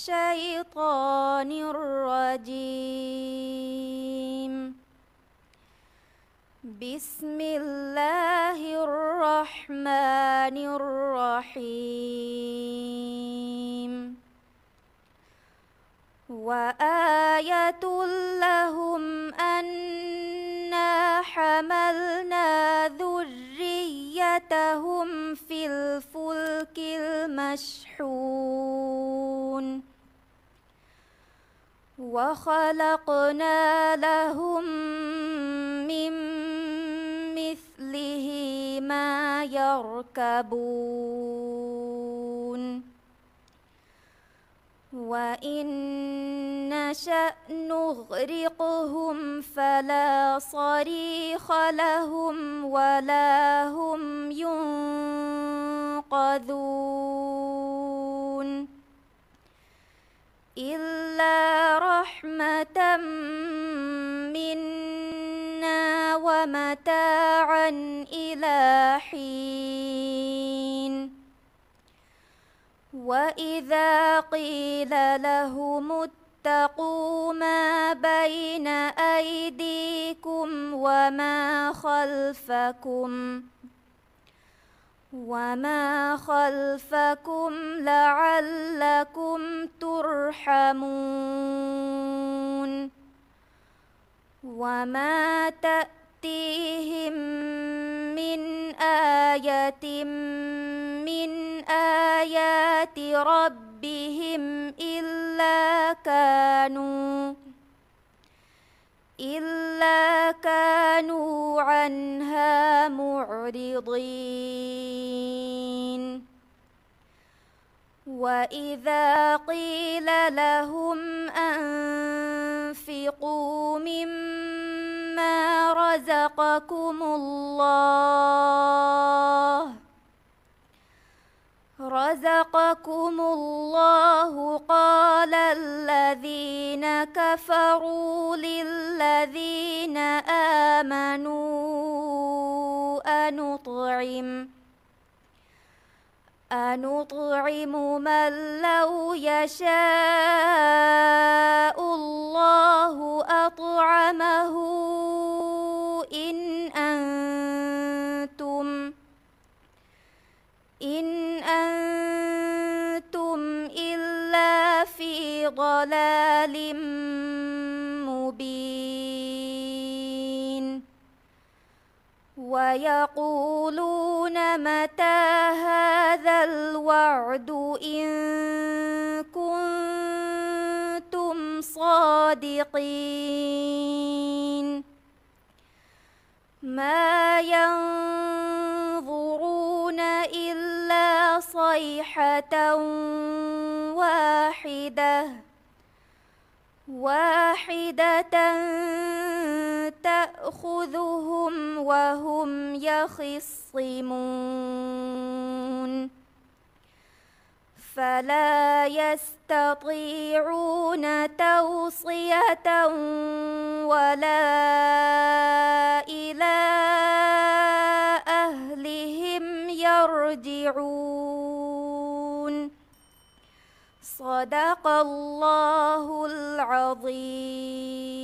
الشيطان الرجيم. بسم الله الرحمن الرحيم. وآية لهم أنا حملنا ذريتهم في الفلك المشحون وخلقنا لهم من مثله ما يركبون وإن نشأ نغرقهم فلا صريخ لهم ولا هم ينقذون إلا رحمة منا ومتاعا إلى حين. وإذا قيل لهم اتقوا ما بين أيديكم وما خلفكم لعلكم ترحمون وما تأتيهم من آية من آيات ربهم إلا كانوا عنها معرضين. وإذا قيل لهم أنفقوا مما رزقكم الله قال الذين كفروا للذين آمنوا أنطعم من لو يشاء الله أطعمه إن أنتم إلا في ضلال مبين. ويقولون متى هذا الوعد إن كنتم صادقين. ما ينظرون إلا صيحة واحدة تأخذهم وهم يخصمون فلا يستطيعون توصية ولا إلى أهلهم يرجعون. صدق الله العظيم.